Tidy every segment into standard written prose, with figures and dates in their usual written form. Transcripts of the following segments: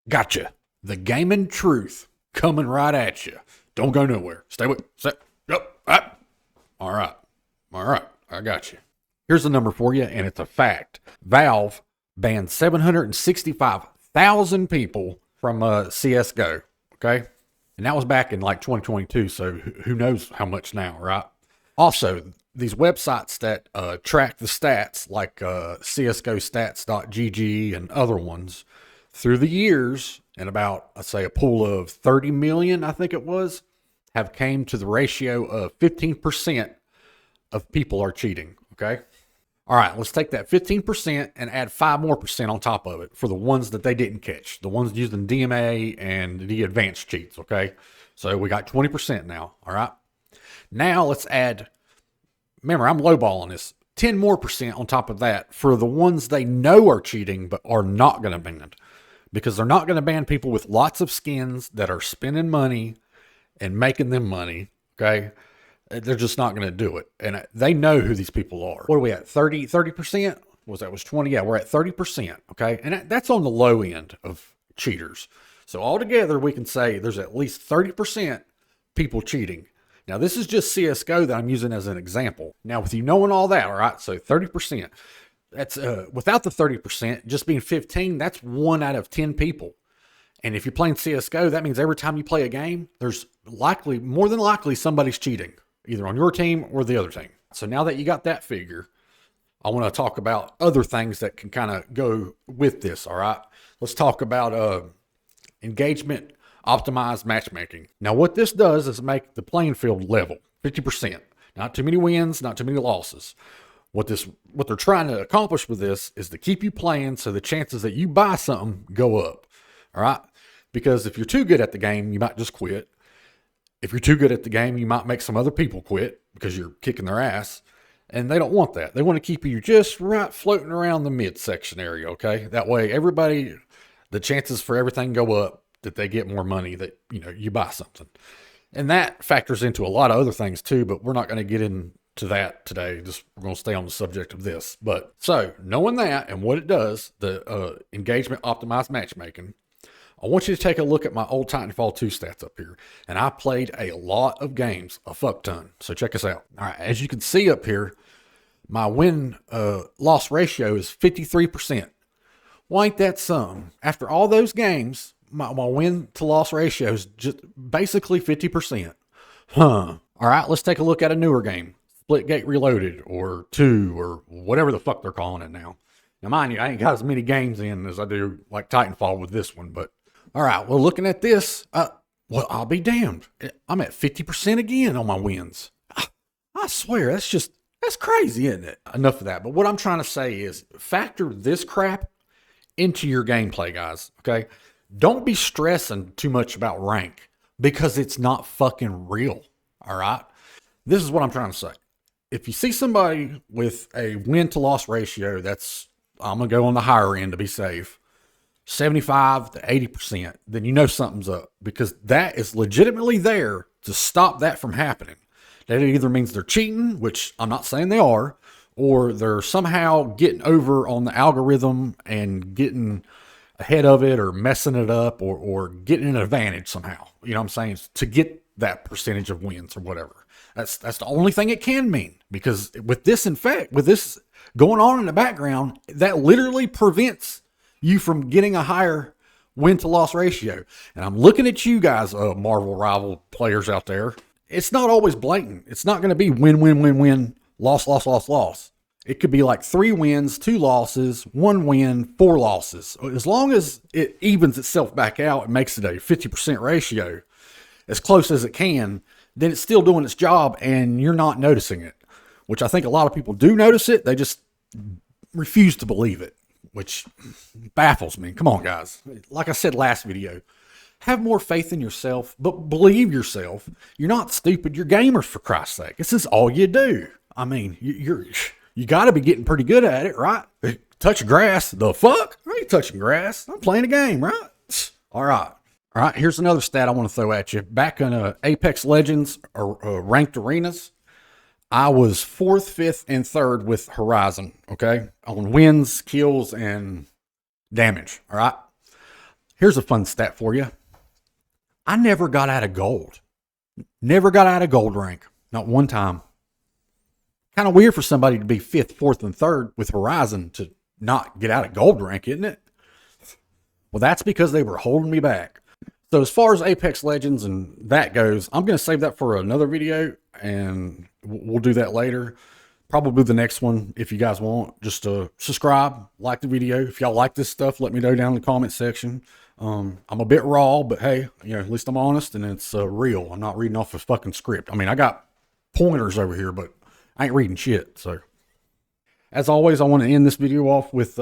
Gotcha. The gaming truth coming right at you. Don't go nowhere. Stay with. Stay. Yep. All right. All right. I got you. Here's the number for you, and it's a fact. Valve banned 765,000 people from CSGO. Okay. And that was back in like 2022. So who knows how much now, right? Also, these websites that track the stats, like csgostats.gg and other ones, through the years, and about, I'd say, a pool of 30 million, I think it was, have came to the ratio of 15% of people are cheating. Okay. All right, let's take that 15% and add 5 more percent on top of it for the ones that they didn't catch, the ones using DMA and the advanced cheats, okay? So we got 20% now, all right? Now let's add, remember, I'm lowballing this, 10 more percent on top of that for the ones they know are cheating but are not going to ban, because they're not going to ban people with lots of skins that are spending money and making them money, okay? They're just not going to do it. And they know who these people are. What are we at? 30%? Was 20? Yeah, we're at 30%. Okay. And that's on the low end of cheaters. So altogether, we can say there's at least 30% people cheating. Now, this is just CSGO that I'm using as an example. Now, with you knowing all that, all right, so 30%, that's without the 30%, just being 15, that's 1 out of 10 people. And if you're playing CSGO, that means every time you play a game, there's more than likely somebody's cheating, either on your team or the other team. So now that you got that figure, I want to talk about other things that can kind of go with this, all right? Let's talk about engagement optimized matchmaking. Now, what this does is make the playing field level, 50%. Not too many wins, not too many losses. What they're trying to accomplish with this is to keep you playing so the chances that you buy something go up, all right? Because if you're too good at the game, you might just quit. If you're too good at the game, you might make some other people quit because you're kicking their ass. And they don't want that. They want to keep you just right floating around the midsection area, okay? That way, everybody, the chances for everything go up, that they get more money, that, you buy something. And that factors into a lot of other things too, but we're not going to get into that today. We're going to stay on the subject of this. But so, knowing that and what it does, the engagement optimized matchmaking, I want you to take a look at my old Titanfall 2 stats up here. And I played a lot of games, a fuck ton. So check us out. All right, as you can see up here, my win-loss ratio is 53%. Well, ain't that something? After all those games, my win-to-loss ratio is just basically 50%. All right, let's take a look at a newer game. Splitgate Reloaded, or 2, or whatever the fuck they're calling it now. Now, mind you, I ain't got as many games in as I do like Titanfall with this one, but all right, well, looking at this, well, I'll be damned. I'm at 50% again on my wins. I swear, that's crazy, isn't it? Enough of that. But what I'm trying to say is factor this crap into your gameplay, guys, okay? Don't be stressing too much about rank because it's not fucking real, all right? This is what I'm trying to say. If you see somebody with a win-to-loss ratio, I'm going to go on the higher end to be safe, 75 to 80%, then you know something's up, because that is legitimately there to stop that from happening. That either means they're cheating, which I'm not saying they are, or they're somehow getting over on the algorithm and getting ahead of it, or messing it up, or getting an advantage somehow. You know what I'm saying? To get that percentage of wins or whatever. That's the only thing it can mean, because with this going on in the background, that literally prevents you from getting a higher win-to-loss ratio. And I'm looking at you guys, Marvel rival players out there. It's not always blatant. It's not going to be win, win, win, win, loss, loss, loss, loss. It could be like 3 wins, 2 losses, 1 win, 4 losses. As long as it evens itself back out and makes it a 50% ratio, as close as it can, then it's still doing its job and you're not noticing it, which I think a lot of people do notice it. They just refuse to believe it, which baffles me. Come on, guys. Like I said last video, have more faith in yourself, but believe yourself. You're not stupid. You're gamers, for Christ's sake. This is all you do. I mean, you got to be getting pretty good at it, right? Touch grass. The fuck? I ain't touching grass. I'm playing a game, right? All right. All right, here's another stat I want to throw at you. Back in Apex Legends or ranked arenas, I was 4th, 5th, and 3rd with Horizon, okay? On wins, kills, and damage, all right? Here's a fun stat for you. I never got out of gold. Never got out of gold rank. Not one time. Kind of weird for somebody to be 5th, 4th, and 3rd with Horizon to not get out of gold rank, isn't it? Well, that's because they were holding me back. So as far as Apex Legends and that goes, I'm going to save that for another video, and we'll do that later. Probably the next one, if you guys want. Just subscribe, like the video. If y'all like this stuff, let me know down in the comment section. I'm a bit raw, but hey, at least I'm honest and it's real. I'm not reading off a fucking script. I mean, I got pointers over here, but I ain't reading shit. So as always, I want to end this video off with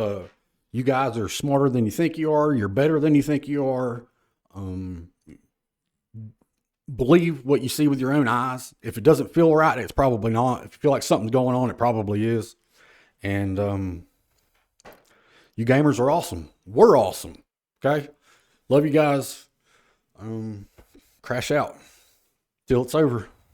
you guys are smarter than you think you are. You're better than you think you are. Believe what you see with your own eyes. If it doesn't feel right, it's probably not. If you feel like something's going on, it probably is. And you gamers are awesome. We're awesome. Okay? Love you guys. Crash out till it's over.